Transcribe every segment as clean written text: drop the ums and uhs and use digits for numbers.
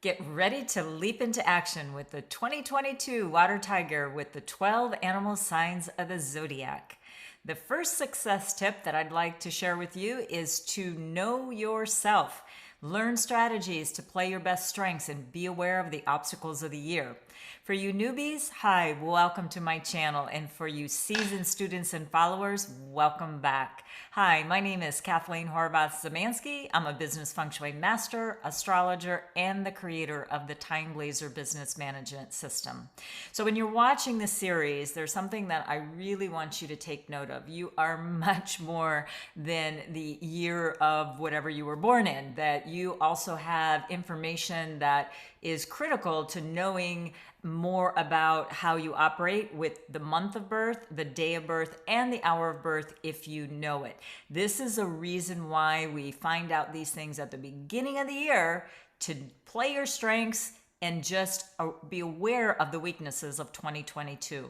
Get ready to leap into action with the 2022 Water Tiger with the 12 animal signs of the zodiac. The first success tip that I'd like to share with you is to know yourself. Learn strategies to play your best strengths and be aware of the obstacles of the year. For you newbies, hi, welcome to my channel. And for you seasoned students and followers, welcome back. Hi, my name is Kathleen Horvath-Zemansky. I'm a business feng shui master, astrologer, and the creator of the Time Blazer business management system. So when you're watching this series, there's something that I really want you to take note of. You are much more than the year of whatever you were born in, that you also have information that is critical to knowing more about how you operate with the month of birth, the day of birth, and the hour of birth if you know it. This is a reason why we find out these things at the beginning of the year, to play your strengths and just be aware of the weaknesses of 2022.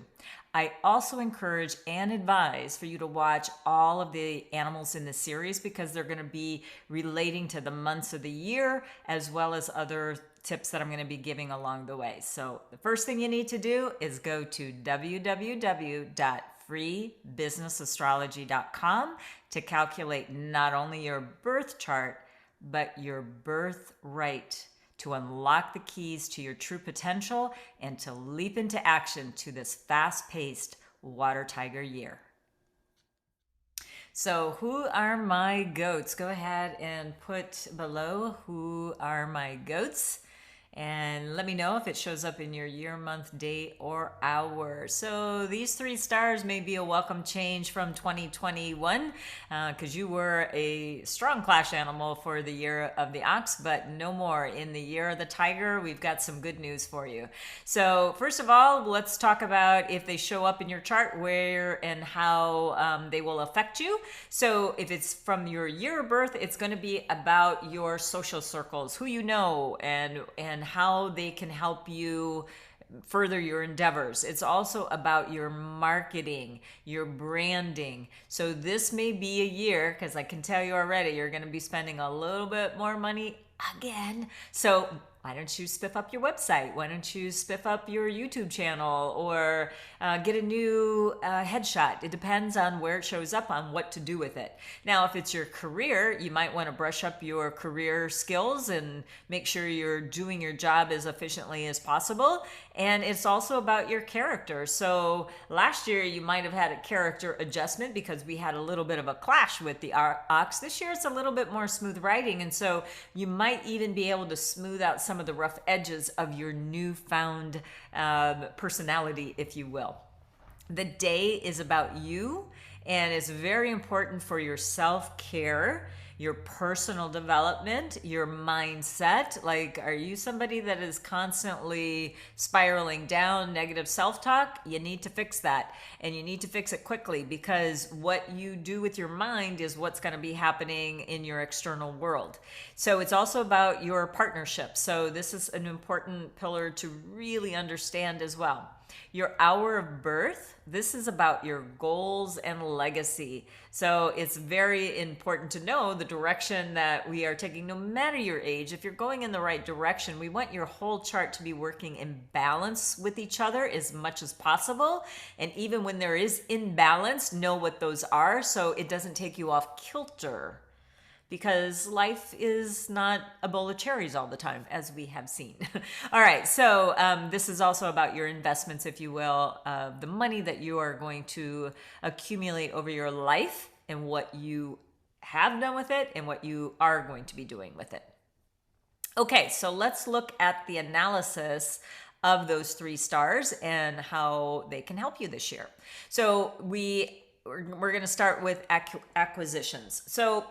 I also encourage and advise for you to watch all of the animals in the series because they're going to be relating to the months of the year as well as other tips that I'm going to be giving along the way. So the first thing you need to do is go to www.freebusinessastrology.com to calculate not only your birth chart, but your birthright, to unlock the keys to your true potential and to leap into action to this fast-paced Water Tiger year. So who are my goats? Go ahead and put below who are my goats. And let me know if it shows up in your year, month, day, or hour. So these 3 stars may be a welcome change from 2021 because you were a strong clash animal for the year of the ox, but no more. In the year of the tiger, we've got some good news for you. So first of all, let's talk about if they show up in your chart, where and how they will affect you. So if it's from your year of birth, it's going to be about your social circles, who you know, and how they can help you further your endeavors. It's also about your marketing, your branding. So this may be a year, because I can tell you already, you're going to be spending a little bit more money again. So why don't you spiff up your website? Why don't you spiff up your YouTube channel or get a new headshot? It depends on where it shows up on what to do with it. Now, if it's your career, you might want to brush up your career skills and make sure you're doing your job as efficiently as possible. And it's also about your character. So last year, you might have had a character adjustment because we had a little bit of a clash with the ox. This year, it's a little bit more smooth riding. And so you might even be able to smooth out some of the rough edges of your newfound personality, if you will. The day is about you, and it's very important for your self-care, your personal development, your mindset. Like, are you somebody that is constantly spiraling down, negative self-talk? You need to fix that, and you need to fix it quickly, because what you do with your mind is what's going to be happening in your external world. So it's also about your partnership. So this is an important pillar to really understand as well. Your hour of birth, this is about your goals and legacy. So it's very important to know the direction that we are taking, no matter your age. If you're going in the right direction, we want your whole chart to be working in balance with each other as much as possible. And even when there is imbalance, know what those are so it doesn't take you off kilter. Because life is not a bowl of cherries all the time, as we have seen. All right, so this is also about your investments, if you will, the money that you are going to accumulate over your life and what you have done with it and what you are going to be doing with it. Okay, so let's look at the analysis of those 3 stars and how they can help you this year. So we're going to start with acquisitions. So,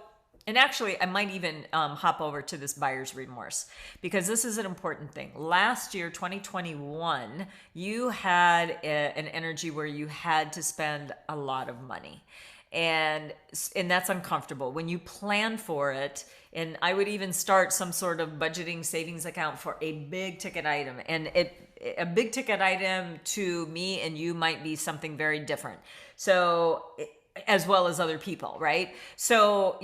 and actually, I might even hop over to this buyer's remorse, because this is an important thing. Last year, 2021, you had an energy where you had to spend a lot of money. And that's uncomfortable when you plan for it. And I would even start some sort of budgeting savings account for a big ticket item. And a big ticket item to me and you might be something very different. So as well as other people, right? So,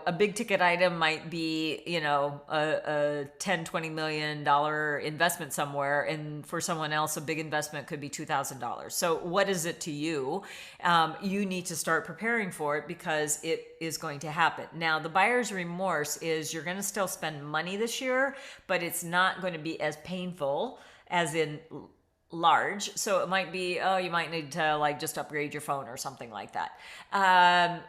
a big ticket item might be, a 10, $20 million investment somewhere. And for someone else, a big investment could be $2,000. So what is it to you? You need to start preparing for it because it is going to happen. Now, the buyer's remorse is you're going to still spend money this year, but it's not going to be as painful as in large. So it might be, oh, you might need to like just upgrade your phone or something like that. But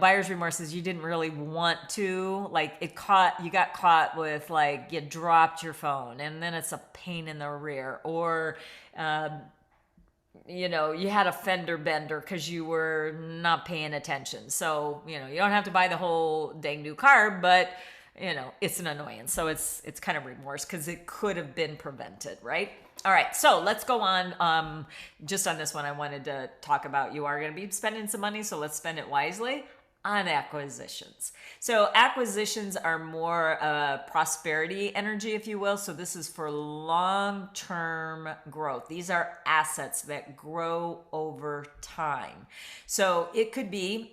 buyer's remorse is you didn't really want to, like you got caught with like, you dropped your phone and then it's a pain in the rear, or, you had a fender bender because you were not paying attention. So, you don't have to buy the whole dang new car, but it's an annoyance. So it's kind of remorse because it could have been prevented, right? All right, so let's go on. Just on this one, I wanted to talk about you are going to be spending some money, so let's spend it wisely on acquisitions. So acquisitions are more prosperity energy, if you will. So this is for long-term growth. These are assets that grow over time. So it could be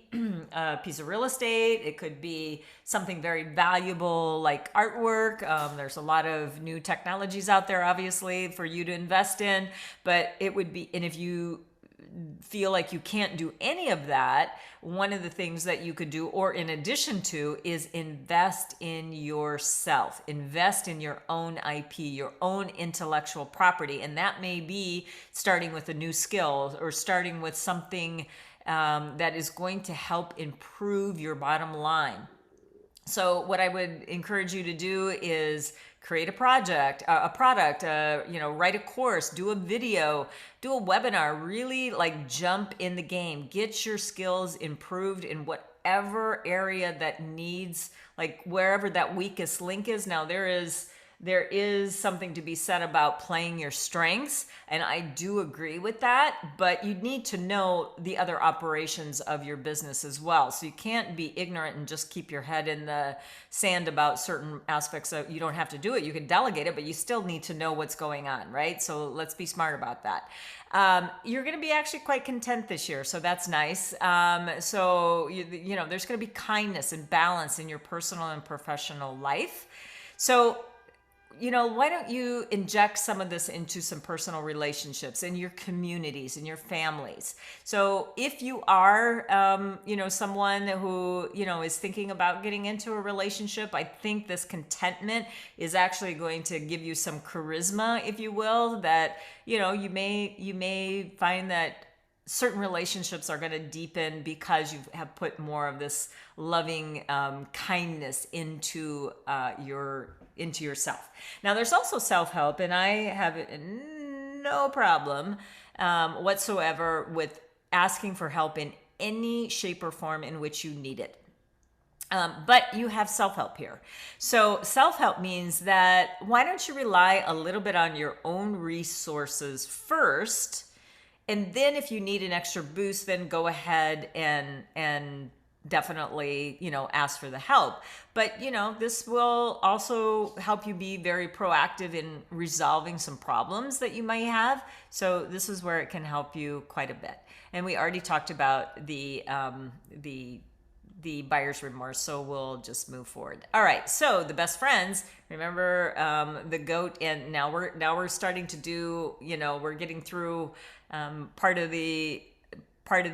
a piece of real estate. It could be something very valuable like artwork. There's a lot of new technologies out there, obviously, for you to invest in. But it would be, and if you feel like you can't do any of that, one of the things that you could do, or in addition to, is invest in yourself. Invest in your own IP, your own intellectual property. And that may be starting with a new skill or starting with something that is going to help improve your bottom line. So what I would encourage you to do is create a product, write a course, do a video, do a webinar, really like jump in the game, get your skills improved in whatever area that needs, like wherever that weakest link is. Now there is something to be said about playing your strengths, and I do agree with that, but you need to know the other operations of your business as well. So you can't be ignorant and just keep your head in the sand about certain aspects of, you don't have to do it, you can delegate it, but you still need to know what's going on, right? So let's be smart about that. You're going to be actually quite content this year, so that's nice. There's going to be kindness and balance in your personal and professional life. So why don't you inject some of this into some personal relationships in your communities, in your families? So if you are, someone who, is thinking about getting into a relationship, I think this contentment is actually going to give you some charisma, if you will, that, you may find that certain relationships are going to deepen because you have put more of this loving kindness into yourself. Now, there's also self-help, and I have no problem whatsoever with asking for help in any shape or form in which you need it. But you have self-help here. So self-help means that why don't you rely a little bit on your own resources first, and then if you need an extra boost, then go ahead and definitely, ask for the help. But, this will also help you be very proactive in resolving some problems that you might have. So this is where it can help you quite a bit. And we already talked about the buyer's remorse, so we'll just move forward. All right, so the best friends, remember the goat, and now we're starting to do, we're getting through part of the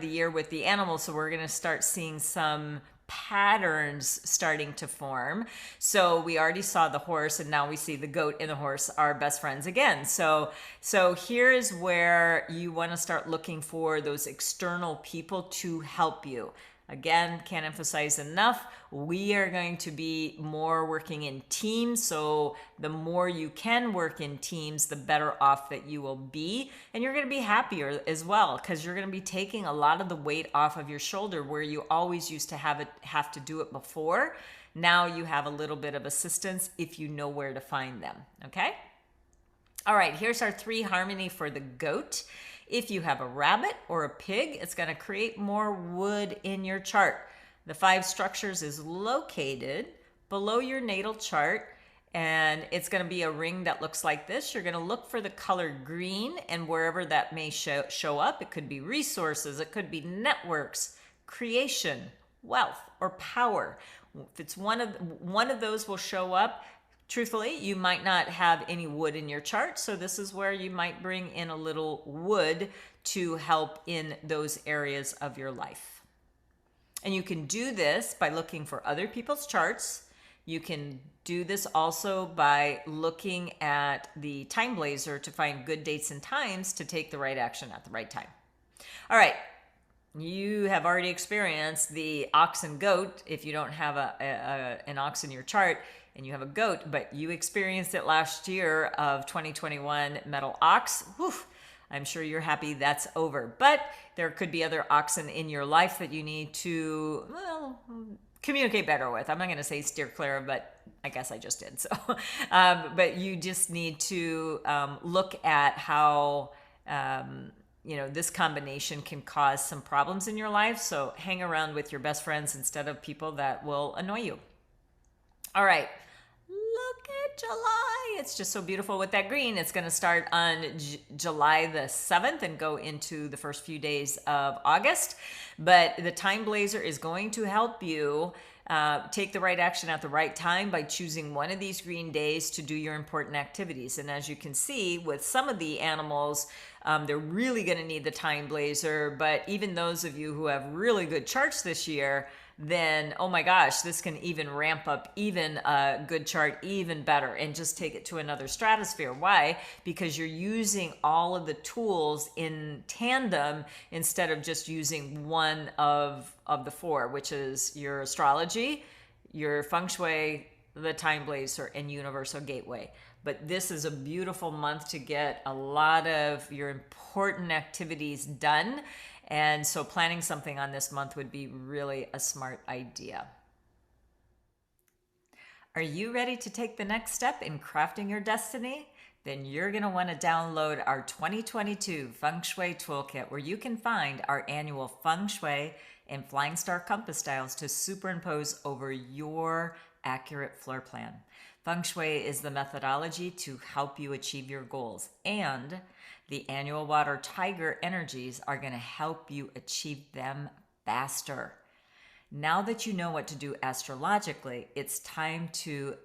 year with the animals, so we're going to start seeing some patterns starting to form. So we already saw the horse, and now we see the goat and the horse are best friends again. So here is where you want to start looking for those external people to help you. Again, can't emphasize enough, we are going to be more working in teams. So the more you can work in teams, the better off that you will be. And you're going to be happier as well, because you're going to be taking a lot of the weight off of your shoulder where you always used to have to do it before. Now you have a little bit of assistance if you know where to find them. Okay? All right, here's our 3 harmony for the goat. If you have a rabbit or a pig, it's going to create more wood in your chart. The 5 structures is located below your natal chart, And it's going to be a ring that looks like this. You're going to look for the color green, and wherever that may show up, it could be resources, it could be networks, creation, wealth, or power. If it's one of those will show up. Truthfully, you might not have any wood in your chart, so this is where you might bring in a little wood to help in those areas of your life. And you can do this by looking for other people's charts. You can do this also by looking at the time blazer to find good dates and times to take the right action at the right time. All right, you have already experienced the ox and goat. If you don't have an ox in your chart and you have a goat, but you experienced it last year of 2021 metal ox, whew, I'm sure you're happy that's over. But there could be other oxen in your life that you need to, well, communicate better with. I'm not going to say steer clear of, but I guess I just did. So, but you just need to look at how, this combination can cause some problems in your life. So hang around with your best friends instead of people that will annoy you. All right. Look at July. It's just so beautiful with that green. It's going to start on July the 7th and go into the first few days of August. But the time blazer is going to help you take the right action at the right time by choosing one of these green days to do your important activities. And as you can see with some of the animals, they're really going to need the time blazer. But even those of you who have really good charts this year, then, oh my gosh, this can even ramp up even a good chart even better and just take it to another stratosphere. Why? Because you're using all of the tools in tandem instead of just using one of the four, which is your astrology, your feng shui, the time blazer, and universal gateway. But this is a beautiful month to get a lot of your important activities done. And so planning something on this month would be really a smart idea. Are you ready to take the next step in crafting your destiny? Then you're going to want to download our 2022 Feng Shui Toolkit, where you can find our annual Feng Shui and Flying Star Compass styles to superimpose over your accurate floor plan. Feng Shui is the methodology to help you achieve your goals, and the annual water tiger energies are going to help you achieve them faster. Now that you know what to do astrologically, it's time to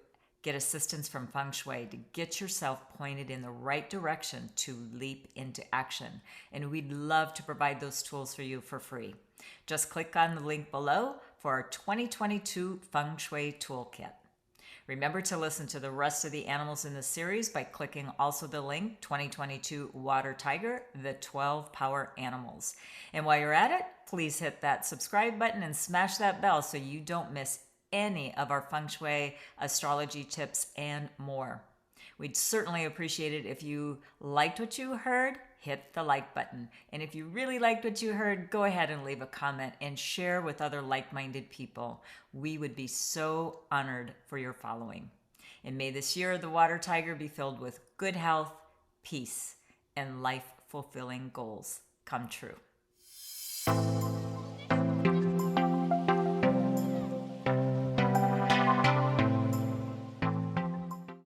get assistance from Feng Shui to get yourself pointed in the right direction to leap into action. And we'd love to provide those tools for you for free. Just click on the link below for our 2022 Feng Shui Toolkit. Remember to listen to the rest of the animals in the series by clicking also the link 2022 Water Tiger, the 12 Power Animals. And while you're at it, please hit that subscribe button and smash that bell so you don't miss any of our feng shui, astrology tips, and more. We'd certainly appreciate it if you liked what you heard. Hit the like button. And if you really liked what you heard, go ahead and leave a comment and share with other like-minded people. We would be so honored for your following. And may this year of the Water Tiger be filled with good health, peace, and life-fulfilling goals come true.